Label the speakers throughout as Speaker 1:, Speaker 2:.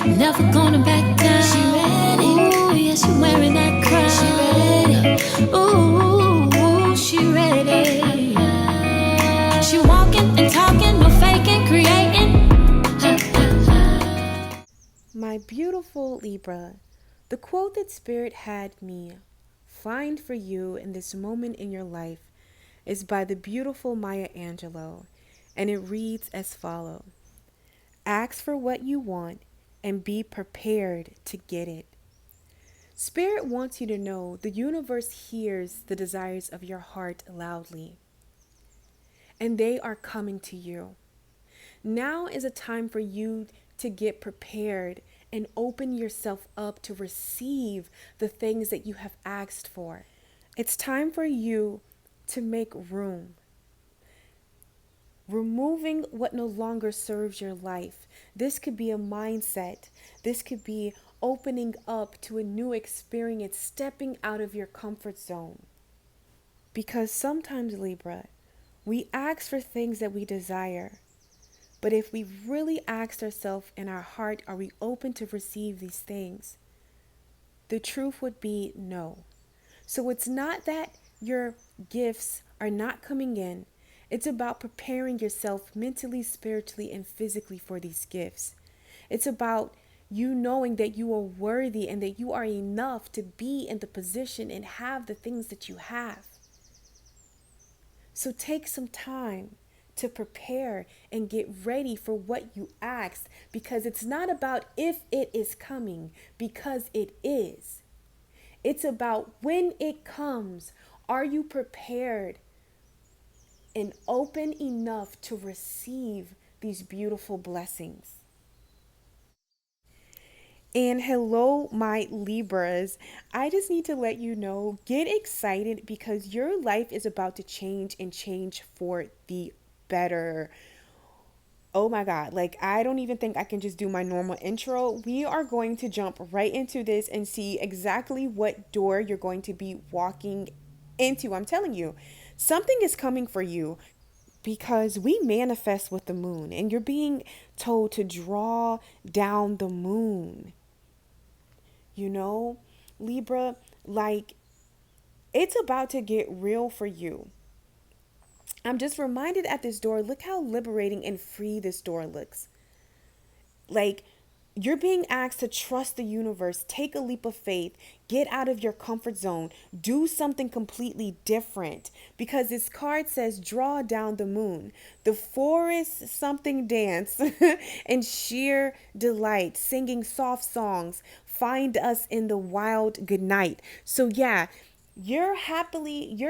Speaker 1: never gonna back down. She ready, ooh, yeah, she wearing that crown. She ready, ooh, she ready. She walking and talking, no faking, creating.
Speaker 2: My beautiful Libra, the quote that Spirit had me find for you in this moment in your life is by the beautiful Maya Angelou, and it reads as follows: ask for what you want and be prepared to get it. Spirit wants you to know the universe hears the desires of your heart loudly, and they are coming to you. Now is a time for you to get prepared and open yourself up to receive the things that you have asked for. It's time for you to make room. Removing what no longer serves your life. This could be a mindset. This could be opening up to a new experience, stepping out of your comfort zone. Because sometimes, Libra, we ask for things that we desire. But if we really asked ourselves in our heart, are we open to receive these things? The truth would be no. So it's not that your gifts are not coming in. It's about preparing yourself mentally, spiritually, and physically for these gifts. It's about you knowing that you are worthy and that you are enough to be in the position and have the things that you have. So take some time to prepare and get ready for what you asked, because it's not about if it is coming, because it is. It's about when it comes, are you prepared and open enough to receive these beautiful blessings? And hello, my Libras. I just need to let you know, get excited because your life is about to change and change for the better. Oh my God, like I don't even think I can just do my normal intro. We are going to jump right into this and see exactly what door you're going to be walking into. I'm telling you, something is coming for you because we manifest with the moon, and you're being told to draw down the moon. You know, Libra, like it's about to get real for you. I'm just reminded at this door, look how liberating and free this door looks. Like you're being asked to trust the universe, take a leap of faith, get out of your comfort zone, do something completely different. Because this card says, draw down the moon, the forest something dance, and sheer delight, singing soft songs, find us in the wild good night. So yeah, your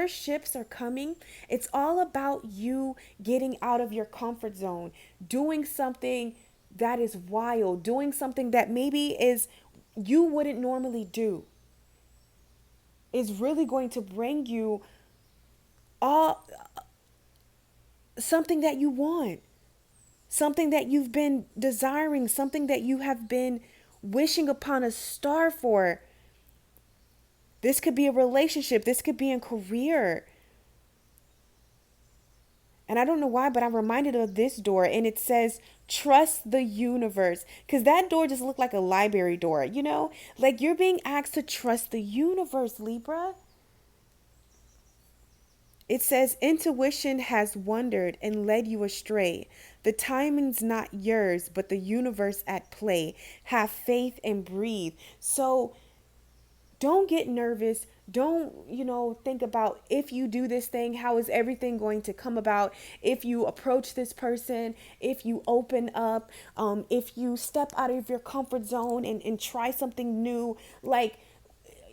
Speaker 2: ships are coming. It's all about you getting out of your comfort zone, doing something that is wild, doing something that maybe is you wouldn't normally do. Is really going to bring you all something that you want, something that you've been desiring, something that you have been wishing upon a star for. This could be a relationship, this could be a career. And I don't know why, but I'm reminded of this door, and it says, trust the universe. Because that door just looked like a library door, you know? Like you're being asked to trust the universe, Libra. It says, intuition has wandered and led you astray. The timing's not yours, but the universe at play. Have faith and breathe. So don't get nervous. Don't, think about if you do this thing, how is everything going to come about? If you approach this person, if you open up, if you step out of your comfort zone and try something new, like,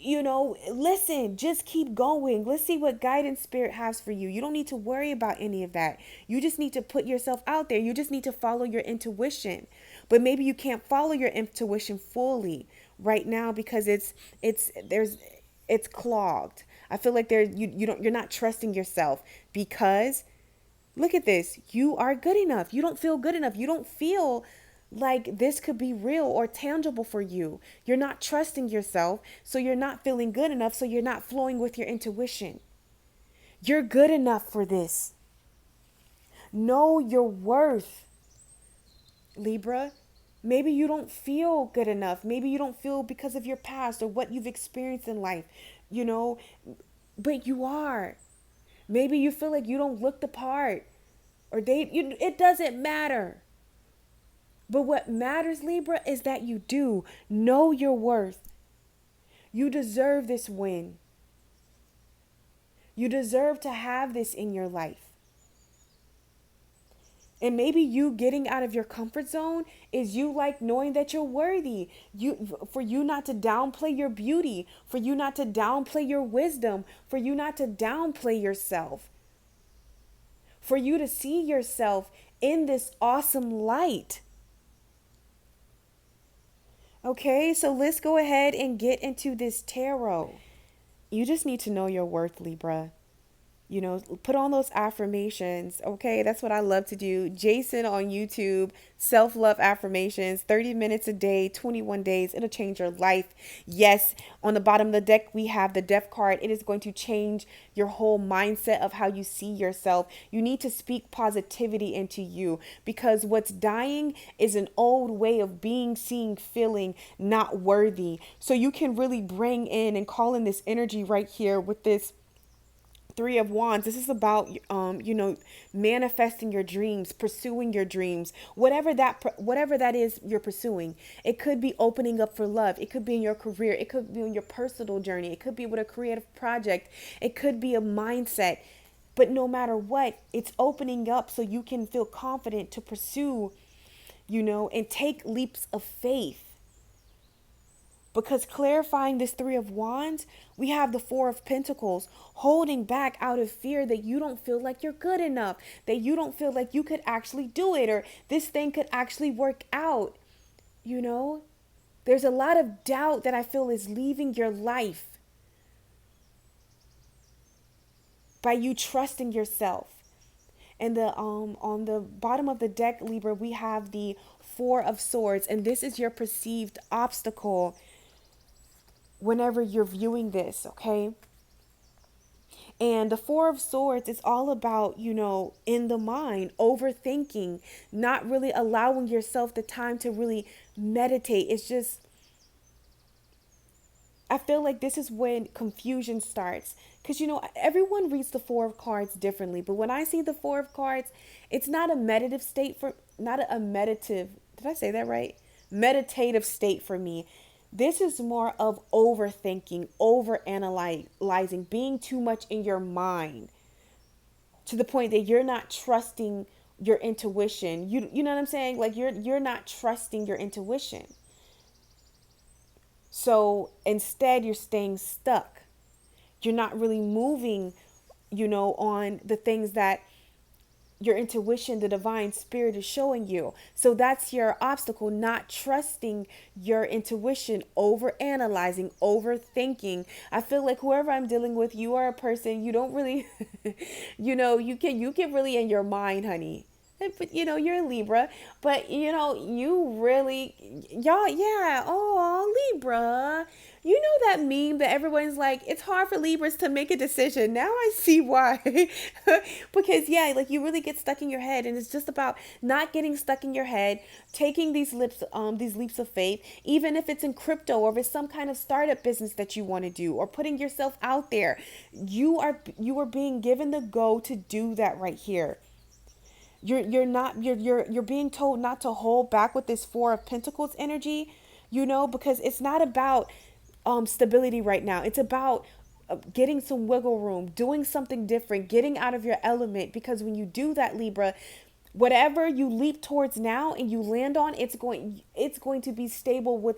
Speaker 2: listen, just keep going. Let's see what guidance spirit has for you. You don't need to worry about any of that. You just need to put yourself out there. You just need to follow your intuition. But maybe you can't follow your intuition fully right now because it's clogged. I feel like you're not trusting yourself because look at this. You are good enough. You don't feel good enough. You don't feel like this could be real or tangible for you. You're not trusting yourself, so you're not feeling good enough, so you're not flowing with your intuition. You're good enough for this. Know your worth, Libra. Maybe you don't feel good enough. Maybe you don't feel because of your past or what you've experienced in life, you know, but you are. Maybe you feel like you don't look the part or it doesn't matter. But what matters, Libra, is that you do know your worth. You deserve this win. You deserve to have this in your life. And maybe you getting out of your comfort zone is you like knowing that you're worthy. For you not to downplay your beauty, for you not to downplay your wisdom, for you not to downplay yourself. For you to see yourself in this awesome light. Okay, so let's go ahead and get into this tarot. You just need to know your worth, Libra. You know, put on those affirmations. Okay, that's what I love to do. Jason on YouTube, self-love affirmations, 30 minutes a day, 21 days. It'll change your life. Yes, on the bottom of the deck, we have the death card. It is going to change your whole mindset of how you see yourself. You need to speak positivity into you because what's dying is an old way of being, seeing, feeling not worthy. So you can really bring in and call in this energy right here with this Three of Wands. This is about manifesting your dreams, pursuing your dreams, whatever that is you're pursuing. It could be opening up for love. It could be in your career. It could be in your personal journey. It could be with a creative project. It could be a mindset. But no matter what, it's opening up so you can feel confident to pursue, and take leaps of faith. Because clarifying this Three of Wands, we have the Four of Pentacles, holding back out of fear that you don't feel like you're good enough, that you don't feel like you could actually do it, or this thing could actually work out. There's a lot of doubt that I feel is leaving your life by you trusting yourself. And on the bottom of the deck, Libra, we have the Four of Swords, and this is your perceived obstacle whenever you're viewing this, okay? And the Four of Swords is all about, in the mind, overthinking, not really allowing yourself the time to really meditate. It's just, I feel like this is when confusion starts. Because, everyone reads the Four of Cards differently. But when I see the Four of Cards, it's not a meditative state did I say that right? Meditative state for me. This is more of overthinking, overanalyzing, being too much in your mind to the point that you're not trusting your intuition. You know what I'm saying? Like you're not trusting your intuition. So instead you're staying stuck. You're not really moving, on the things that your intuition, the divine spirit is showing you. So that's your obstacle, not trusting your intuition, over analyzing, overthinking. I feel like whoever I'm dealing with, you are a person, you don't really, you get really in your mind, honey. But you're a Libra, but you really, y'all, yeah, oh, Libra. You know that meme that everyone's like, it's hard for Libras to make a decision. Now I see why. Because like you really get stuck in your head, and it's just about not getting stuck in your head, taking these leaps of faith, even if it's in crypto or if it's some kind of startup business that you want to do, or putting yourself out there. You are being given the go to do that right here. You're being told not to hold back with this Four of Pentacles energy, because it's not about stability right now. It's about getting some wiggle room, doing something different, getting out of your element. Because when you do that, Libra, whatever you leap towards now and you land on, it's going to be stable.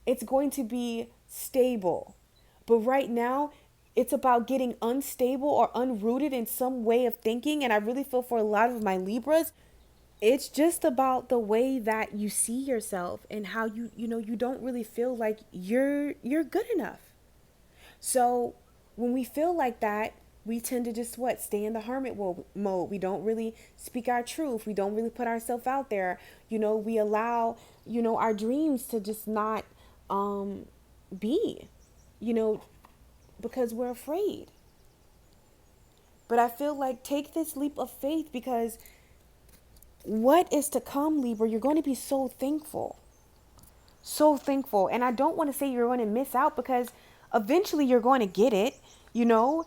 Speaker 2: It's going to be stable. But right now, it's about getting unstable or unrooted in some way of thinking. And I really feel for a lot of my Libras, it's just about the way that you see yourself and how you don't really feel like you're good enough. So when we feel like that, we tend to just stay in the hermit mode. We don't really speak our truth. We don't really put ourselves out there. We allow our dreams to just not be, because we're afraid. But I feel like take this leap of faith, because what is to come, Libra, you're going to be so thankful. So thankful. And I don't want to say you're going to miss out, because eventually you're going to get it. You know,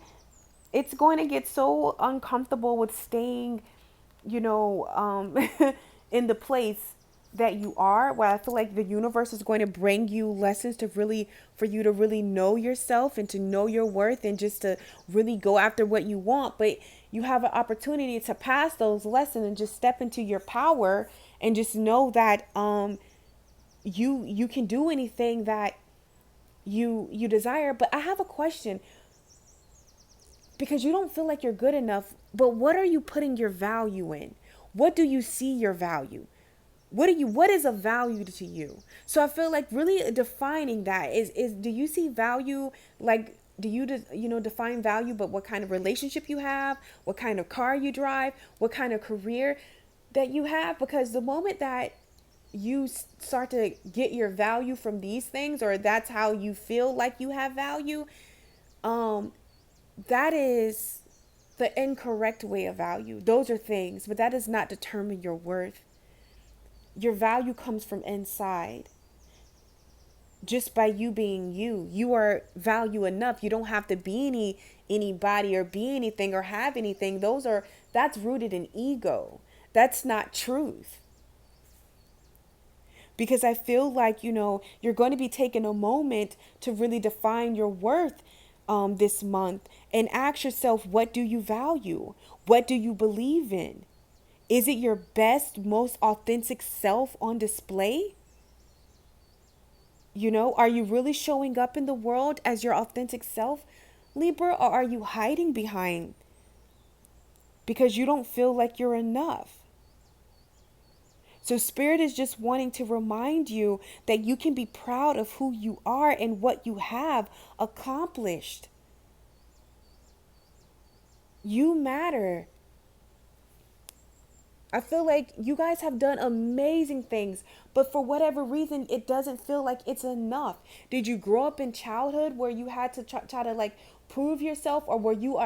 Speaker 2: it's going to get so uncomfortable with staying, in the place that you are, where I feel like the universe is going to bring you lessons to really, for you to really know yourself and to know your worth and just to really go after what you want. But you have an opportunity to pass those lessons and just step into your power and just know that you can do anything that you desire. But I have a question, because you don't feel like you're good enough, but what are you putting your value in? What do you see your value? What is a value to you? So I feel like really defining that is do you see value, like do you define value, but what kind of relationship you have, what kind of car you drive, what kind of career that you have? Because the moment that you start to get your value from these things, or that's how you feel like you have value, um that is the incorrect way of value. Those are things, but that does not determine your worth. Your value comes from inside. Just by you being you, you are value enough. You don't have to be anybody or be anything or have anything. That's rooted in ego. That's not truth. Because I feel like, you're going to be taking a moment to really define your worth this month, and ask yourself, what do you value? What do you believe in? Is it your best, most authentic self on display? Are you really showing up in the world as your authentic self, Libra, or are you hiding behind because you don't feel like you're enough? So Spirit is just wanting to remind you that you can be proud of who you are and what you have accomplished. You matter. I feel like you guys have done amazing things, but for whatever reason, it doesn't feel like it's enough. Did you grow up in childhood where you had to try to like prove yourself, or were you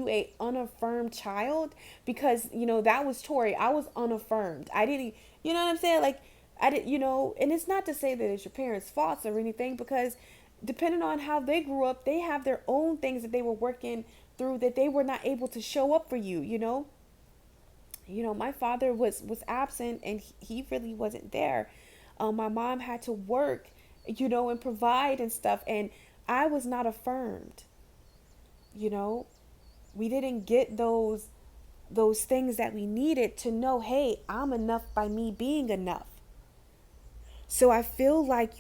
Speaker 2: a unaffirmed child? Because that was Tori. I was unaffirmed. I didn't. You know what I'm saying? Like I did. And it's not to say that it's your parents' faults or anything, because depending on how they grew up, they have their own things that they were working through that they were not able to show up for you. My father was absent, and he really wasn't there. My mom had to work, and provide and stuff, and I was not affirmed. We didn't get those things that we needed to know, hey, I'm enough by me being enough. So I feel like,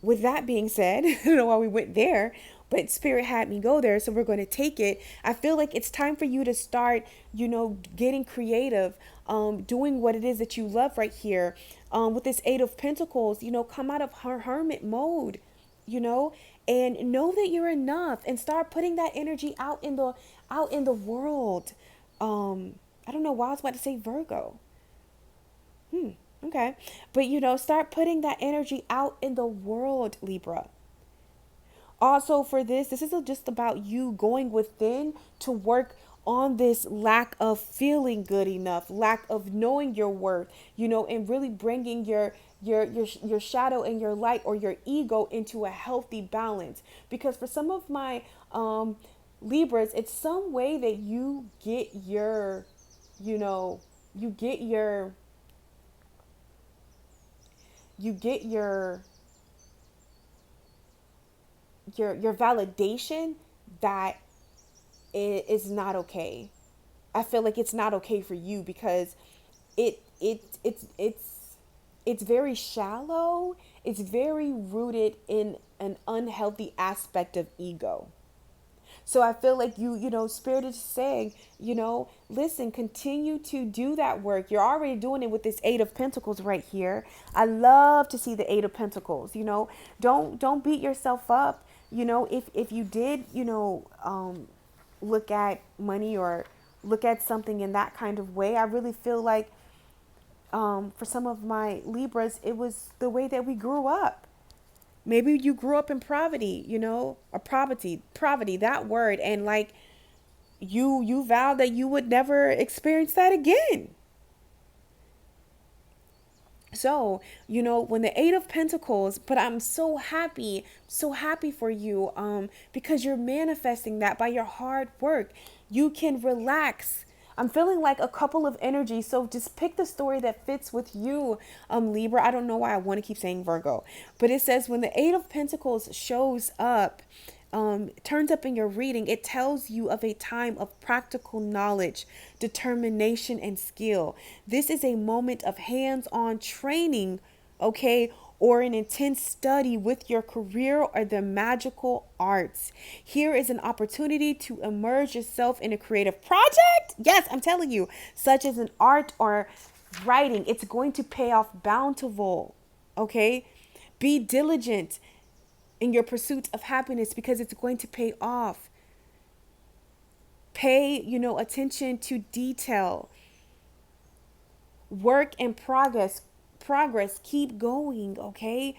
Speaker 2: with that being said, I don't know why we went there, but Spirit had me go there, so we're going to take it. I feel like it's time for you to start, getting creative, doing what it is that you love right here. With this Eight of Pentacles, come out of her hermit mode, and know that you're enough, and start putting that energy out in the world. I don't know why I was about to say Virgo. Okay. But, start putting that energy out in the world, Libra. Also, for this is just about you going within to work on this lack of feeling good enough, lack of knowing your worth, and really bringing your shadow and your light, or your ego, into a healthy balance. Because for some of my Libras, it's some way that you get your, you get your your validation that is not okay. I feel like it's not okay for you, because it's very shallow. It's very rooted in an unhealthy aspect of ego. So I feel like Spirit is saying, listen, continue to do that work. You're already doing it with this Eight of Pentacles right here. I love to see the Eight of Pentacles. Don't beat yourself up. If you did, look at money or look at something in that kind of way, I really feel like for some of my Libras, it was the way that we grew up. Maybe you grew up in poverty, or poverty, that word. And like you vowed that you would never experience that again. So, when the Eight of Pentacles, but I'm so happy for you, because you're manifesting that by your hard work. You can relax. I'm feeling like a couple of energies. So just pick the story that fits with you, Libra. I don't know why I want to keep saying Virgo, but it says when the Eight of Pentacles shows up, turns up in your reading, it tells you of a time of practical knowledge, determination, and skill. This is a moment of hands on training, okay, or an intense study with your career or the magical arts. Here is an opportunity to immerse yourself in a creative project. Yes, I'm telling you, such as an art or writing. It's going to pay off bountiful, okay? Be diligent in your pursuit of happiness because it's going to pay off. Pay, attention to detail. Work in progress. Keep going, okay?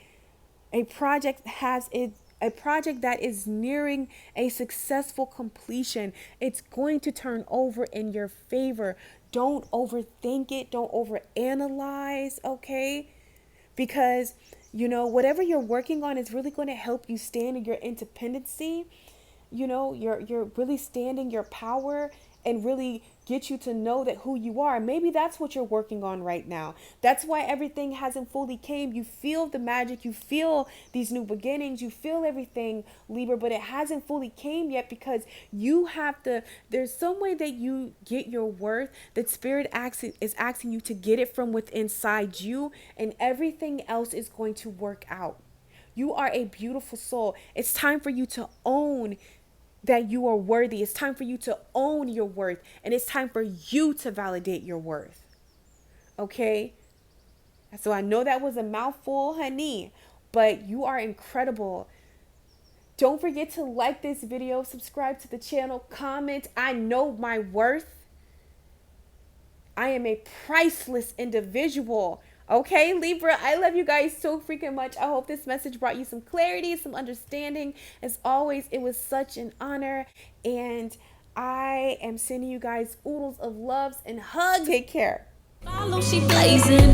Speaker 2: A project has it a project that is nearing a successful completion. It's going to turn over in your favor. Don't overthink it. Don't overanalyze, okay? Because whatever you're working on is really going to help you stand in your independency. You're really standing your power and really get you to know that who you are. Maybe that's what you're working on right now. That's why everything hasn't fully came. You feel the magic, you feel these new beginnings, you feel everything, Libra, but it hasn't fully came yet because you have to, there's some way that you get your worth that spirit is asking you to get it from within inside you, and everything else is going to work out. You are a beautiful soul. It's time for you to own that you are worthy. It's time for you to own your worth. And it's time for you to validate your worth. Okay? So I know that was a mouthful, honey, but you are incredible. Don't forget to like this video, subscribe to the channel, comment. I know my worth. I am a priceless individual. Okay, Libra, I love you guys so freaking much. I hope this message brought you some clarity, some understanding. As always, it was such an honor. And I am sending you guys oodles of loves and hugs. Take care.
Speaker 1: Follow, she blazing.